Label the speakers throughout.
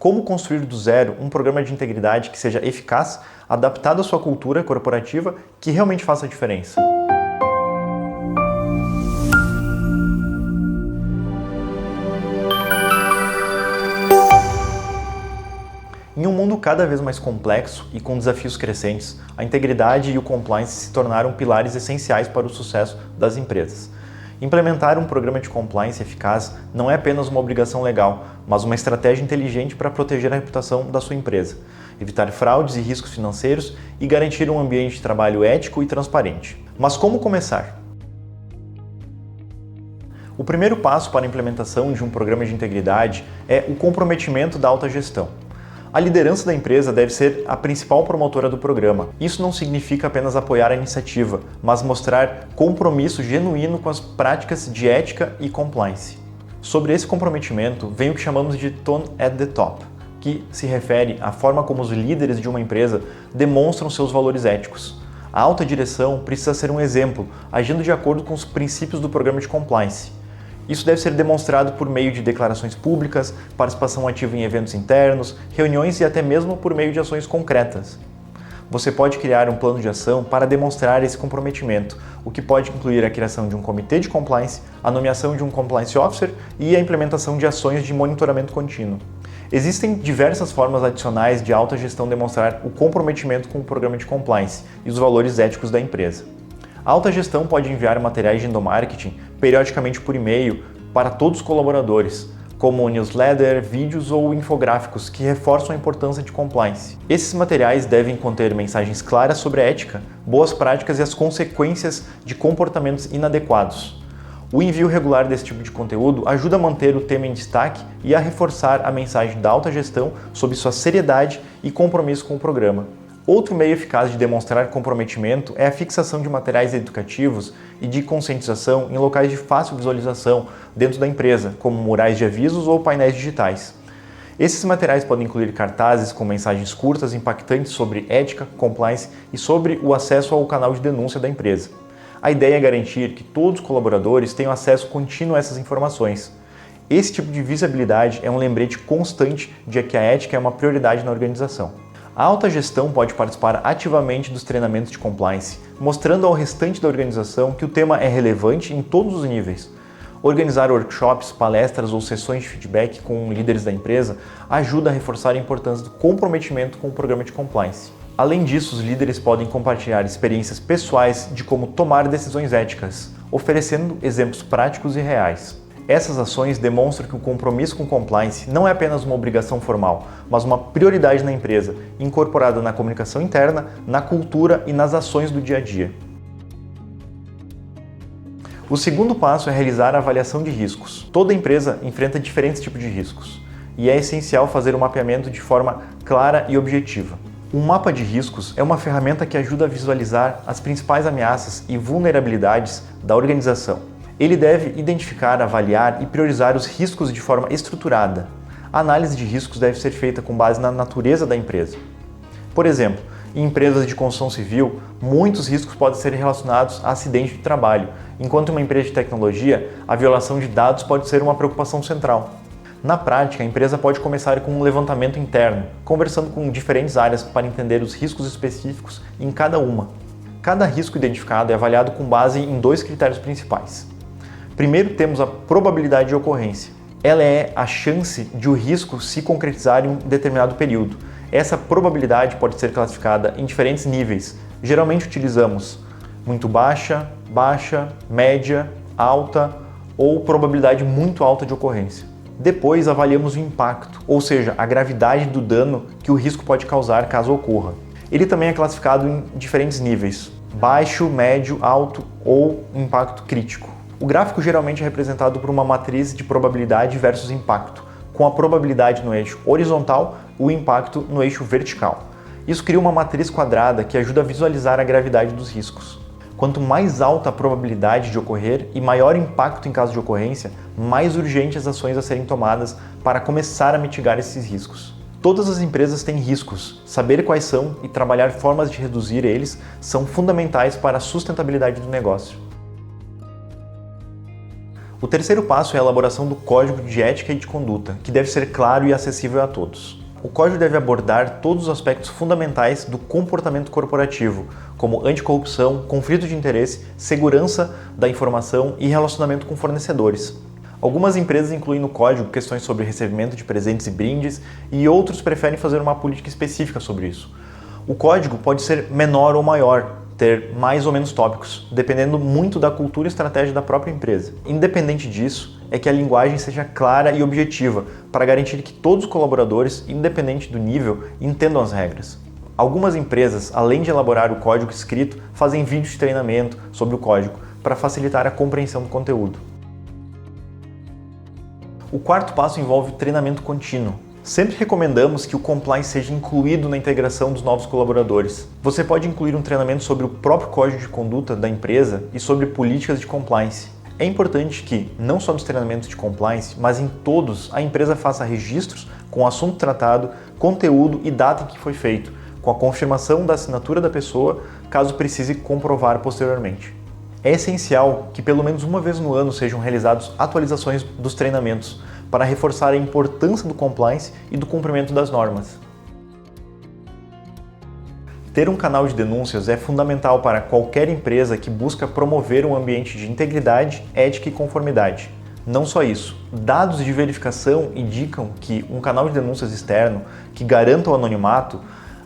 Speaker 1: como construir do zero um programa de integridade que seja eficaz, adaptado à sua cultura corporativa, que realmente faça a diferença. Em um mundo cada vez mais complexo e com desafios crescentes, a integridade e o compliance se tornaram pilares essenciais para o sucesso das empresas. Implementar um programa de compliance eficaz não é apenas uma obrigação legal, mas uma estratégia inteligente para proteger a reputação da sua empresa, evitar fraudes e riscos financeiros e garantir um ambiente de trabalho ético e transparente. Mas como começar? O primeiro passo para a implementação de um programa de integridade é o comprometimento da alta gestão. A liderança da empresa deve ser a principal promotora do programa. Isso não significa apenas apoiar a iniciativa, mas mostrar compromisso genuíno com as práticas de ética e compliance. Sobre esse comprometimento, vem o que chamamos de tone at the top, que se refere à forma como os líderes de uma empresa demonstram seus valores éticos. A alta direção precisa ser um exemplo, agindo de acordo com os princípios do programa de compliance. Isso deve ser demonstrado por meio de declarações públicas, participação ativa em eventos internos, reuniões e até mesmo por meio de ações concretas. Você pode criar um plano de ação para demonstrar esse comprometimento, o que pode incluir a criação de um comitê de compliance, a nomeação de um compliance officer e a implementação de ações de monitoramento contínuo. Existem diversas formas adicionais de alta gestão demonstrar o comprometimento com o programa de compliance e os valores éticos da empresa. A alta gestão pode enviar materiais de endomarketing periodicamente por e-mail para todos os colaboradores, como newsletter, vídeos ou infográficos que reforçam a importância de compliance. Esses materiais devem conter mensagens claras sobre a ética, boas práticas e as consequências de comportamentos inadequados. O envio regular desse tipo de conteúdo ajuda a manter o tema em destaque e a reforçar a mensagem da alta gestão sobre sua seriedade e compromisso com o programa. Outro meio eficaz de demonstrar comprometimento é a fixação de materiais educativos e de conscientização em locais de fácil visualização dentro da empresa, como murais de avisos ou painéis digitais. Esses materiais podem incluir cartazes com mensagens curtas impactantes sobre ética, compliance e sobre o acesso ao canal de denúncia da empresa. A ideia é garantir que todos os colaboradores tenham acesso contínuo a essas informações. Esse tipo de visibilidade é um lembrete constante de que a ética é uma prioridade na organização. A alta gestão pode participar ativamente dos treinamentos de compliance, mostrando ao restante da organização que o tema é relevante em todos os níveis. Organizar workshops, palestras ou sessões de feedback com líderes da empresa ajuda a reforçar a importância do comprometimento com o programa de compliance. Além disso, os líderes podem compartilhar experiências pessoais de como tomar decisões éticas, oferecendo exemplos práticos e reais. Essas ações demonstram que o compromisso com compliance não é apenas uma obrigação formal, mas uma prioridade na empresa, incorporada na comunicação interna, na cultura e nas ações do dia a dia. O segundo passo é realizar a avaliação de riscos. Toda empresa enfrenta diferentes tipos de riscos, e é essencial fazer o mapeamento de forma clara e objetiva. Um mapa de riscos é uma ferramenta que ajuda a visualizar as principais ameaças e vulnerabilidades da organização. Ele deve identificar, avaliar e priorizar os riscos de forma estruturada. A análise de riscos deve ser feita com base na natureza da empresa. Por exemplo, em empresas de construção civil, muitos riscos podem ser relacionados a acidente de trabalho, enquanto em uma empresa de tecnologia, a violação de dados pode ser uma preocupação central. Na prática, a empresa pode começar com um levantamento interno, conversando com diferentes áreas para entender os riscos específicos em cada uma. Cada risco identificado é avaliado com base em 2 critérios principais. Primeiro, temos a probabilidade de ocorrência. Ela é a chance de o risco se concretizar em um determinado período. Essa probabilidade pode ser classificada em diferentes níveis. Geralmente utilizamos muito baixa, baixa, média, alta ou probabilidade muito alta de ocorrência. Depois avaliamos o impacto, ou seja, a gravidade do dano que o risco pode causar caso ocorra. Ele também é classificado em diferentes níveis: baixo, médio, alto ou impacto crítico. O gráfico geralmente é representado por uma matriz de probabilidade versus impacto, com a probabilidade no eixo horizontal e o impacto no eixo vertical. Isso cria uma matriz quadrada que ajuda a visualizar a gravidade dos riscos. Quanto mais alta a probabilidade de ocorrer e maior o impacto em caso de ocorrência, mais urgentes as ações a serem tomadas para começar a mitigar esses riscos. Todas as empresas têm riscos. Saber quais são e trabalhar formas de reduzir eles são fundamentais para a sustentabilidade do negócio. O terceiro passo é a elaboração do código de ética e de conduta, que deve ser claro e acessível a todos. O código deve abordar todos os aspectos fundamentais do comportamento corporativo, como anticorrupção, conflito de interesse, segurança da informação e relacionamento com fornecedores. Algumas empresas incluem no código questões sobre recebimento de presentes e brindes, e outros preferem fazer uma política específica sobre isso. O código pode ser menor ou maior, ter mais ou menos tópicos, dependendo muito da cultura e estratégia da própria empresa. Independente disso, é que a linguagem seja clara e objetiva, para garantir que todos os colaboradores, independente do nível, entendam as regras. Algumas empresas, além de elaborar o código escrito, fazem vídeos de treinamento sobre o código, para facilitar a compreensão do conteúdo. O quarto passo envolve o treinamento contínuo. Sempre recomendamos que o compliance seja incluído na integração dos novos colaboradores. Você pode incluir um treinamento sobre o próprio código de conduta da empresa e sobre políticas de compliance. É importante que, não só nos treinamentos de compliance, mas em todos, a empresa faça registros com o assunto tratado, conteúdo e data em que foi feito, com a confirmação da assinatura da pessoa, caso precise comprovar posteriormente. É essencial que pelo menos uma vez no ano sejam realizadas atualizações dos treinamentos, para reforçar a importância do compliance e do cumprimento das normas. Ter um canal de denúncias é fundamental para qualquer empresa que busca promover um ambiente de integridade, ética e conformidade. Não só isso, dados de verificação indicam que um canal de denúncias externo que garanta o anonimato,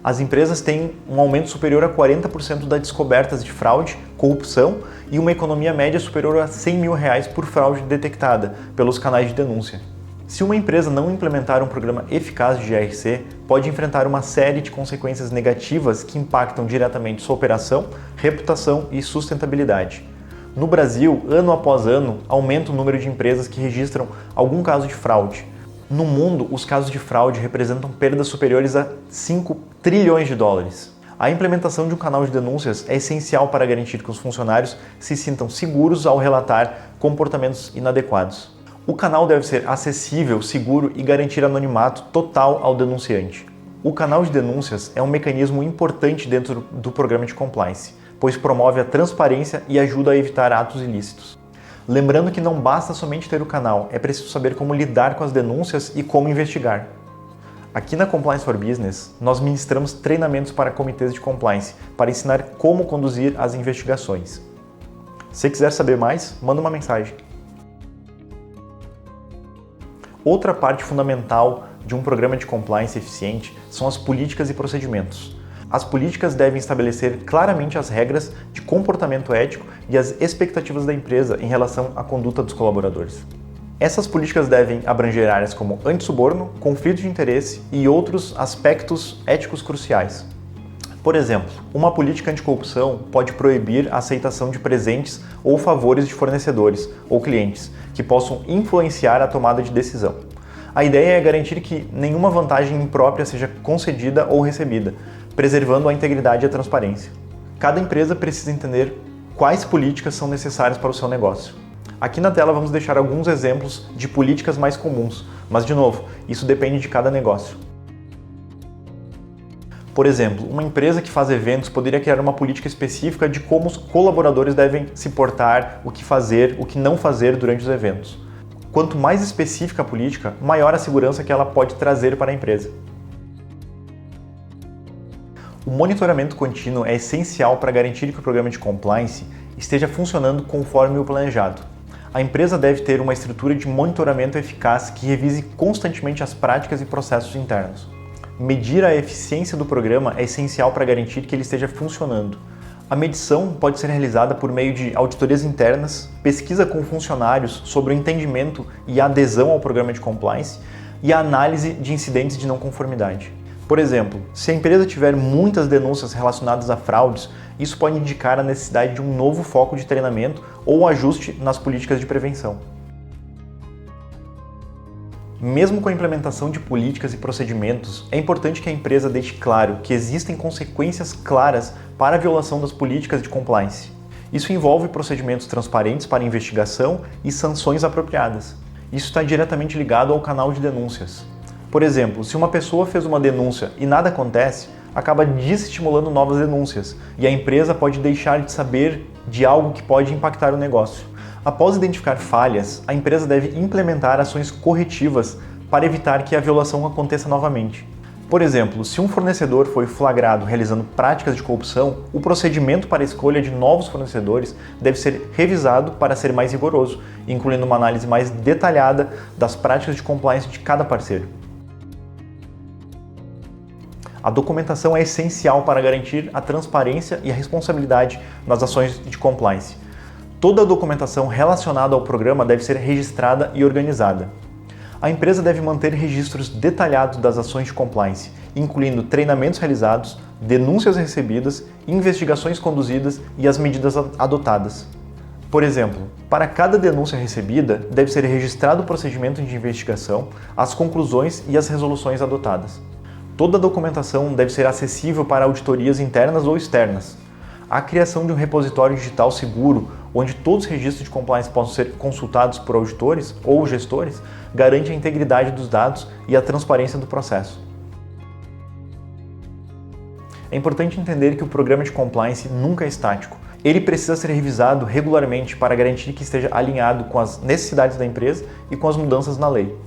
Speaker 1: as empresas têm um aumento superior a 40% das descobertas de fraude, corrupção e uma economia média superior a R$100 mil por fraude detectada pelos canais de denúncia. Se uma empresa não implementar um programa eficaz de GRC, pode enfrentar uma série de consequências negativas que impactam diretamente sua operação, reputação e sustentabilidade. No Brasil, ano após ano, aumenta o número de empresas que registram algum caso de fraude. No mundo, os casos de fraude representam perdas superiores a 5 trilhões de dólares. A implementação de um canal de denúncias é essencial para garantir que os funcionários se sintam seguros ao relatar comportamentos inadequados. O canal deve ser acessível, seguro e garantir anonimato total ao denunciante. O canal de denúncias é um mecanismo importante dentro do programa de compliance, pois promove a transparência e ajuda a evitar atos ilícitos. Lembrando que não basta somente ter o canal, é preciso saber como lidar com as denúncias e como investigar. Aqui na Compliance for Business, nós ministramos treinamentos para comitês de compliance, para ensinar como conduzir as investigações. Se quiser saber mais, manda uma mensagem. Outra parte fundamental de um programa de compliance eficiente são as políticas e procedimentos. As políticas devem estabelecer claramente as regras de comportamento ético e as expectativas da empresa em relação à conduta dos colaboradores. Essas políticas devem abranger áreas como antissuborno, conflito de interesse e outros aspectos éticos cruciais. Por exemplo, uma política anticorrupção pode proibir a aceitação de presentes ou favores de fornecedores ou clientes que possam influenciar a tomada de decisão. A ideia é garantir que nenhuma vantagem imprópria seja concedida ou recebida, preservando a integridade e a transparência. Cada empresa precisa entender quais políticas são necessárias para o seu negócio. Aqui na tela vamos deixar alguns exemplos de políticas mais comuns, mas de novo, isso depende de cada negócio. Por exemplo, uma empresa que faz eventos poderia criar uma política específica de como os colaboradores devem se portar, o que fazer, o que não fazer durante os eventos. Quanto mais específica a política, maior a segurança que ela pode trazer para a empresa. O monitoramento contínuo é essencial para garantir que o programa de compliance esteja funcionando conforme o planejado. A empresa deve ter uma estrutura de monitoramento eficaz que revise constantemente as práticas e processos internos. Medir a eficiência do programa é essencial para garantir que ele esteja funcionando. A medição pode ser realizada por meio de auditorias internas, pesquisa com funcionários sobre o entendimento e a adesão ao programa de compliance e a análise de incidentes de não conformidade. Por exemplo, se a empresa tiver muitas denúncias relacionadas a fraudes, isso pode indicar a necessidade de um novo foco de treinamento ou ajuste nas políticas de prevenção. Mesmo com a implementação de políticas e procedimentos, é importante que a empresa deixe claro que existem consequências claras para a violação das políticas de compliance. Isso envolve procedimentos transparentes para investigação e sanções apropriadas. Isso está diretamente ligado ao canal de denúncias. Por exemplo, se uma pessoa fez uma denúncia e nada acontece, acaba desestimulando novas denúncias e a empresa pode deixar de saber de algo que pode impactar o negócio. Após identificar falhas, a empresa deve implementar ações corretivas para evitar que a violação aconteça novamente. Por exemplo, se um fornecedor foi flagrado realizando práticas de corrupção, o procedimento para a escolha de novos fornecedores deve ser revisado para ser mais rigoroso, incluindo uma análise mais detalhada das práticas de compliance de cada parceiro. A documentação é essencial para garantir a transparência e a responsabilidade nas ações de compliance. Toda a documentação relacionada ao programa deve ser registrada e organizada. A empresa deve manter registros detalhados das ações de compliance, incluindo treinamentos realizados, denúncias recebidas, investigações conduzidas e as medidas adotadas. Por exemplo, para cada denúncia recebida, deve ser registrado o procedimento de investigação, as conclusões e as resoluções adotadas. Toda a documentação deve ser acessível para auditorias internas ou externas. A criação de um repositório digital seguro, onde todos os registros de compliance possam ser consultados por auditores ou gestores, garante a integridade dos dados e a transparência do processo. É importante entender que o programa de compliance nunca é estático. Ele precisa ser revisado regularmente para garantir que esteja alinhado com as necessidades da empresa e com as mudanças na lei.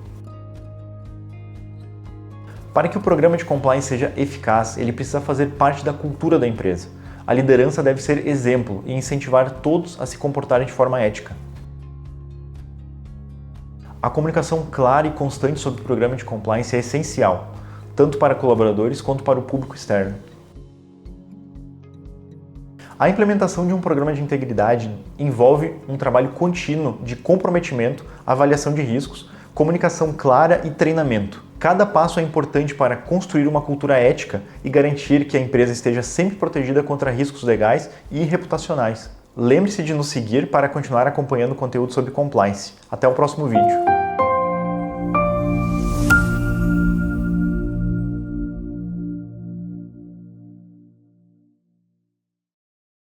Speaker 1: Para que o programa de compliance seja eficaz, ele precisa fazer parte da cultura da empresa. A liderança deve ser exemplo e incentivar todos a se comportarem de forma ética. A comunicação clara e constante sobre o programa de compliance é essencial, tanto para colaboradores quanto para o público externo. A implementação de um programa de integridade envolve um trabalho contínuo de comprometimento, avaliação de riscos, comunicação clara e treinamento. Cada passo é importante para construir uma cultura ética e garantir que a empresa esteja sempre protegida contra riscos legais e reputacionais. Lembre-se de nos seguir para continuar acompanhando conteúdo sobre compliance. Até o próximo vídeo.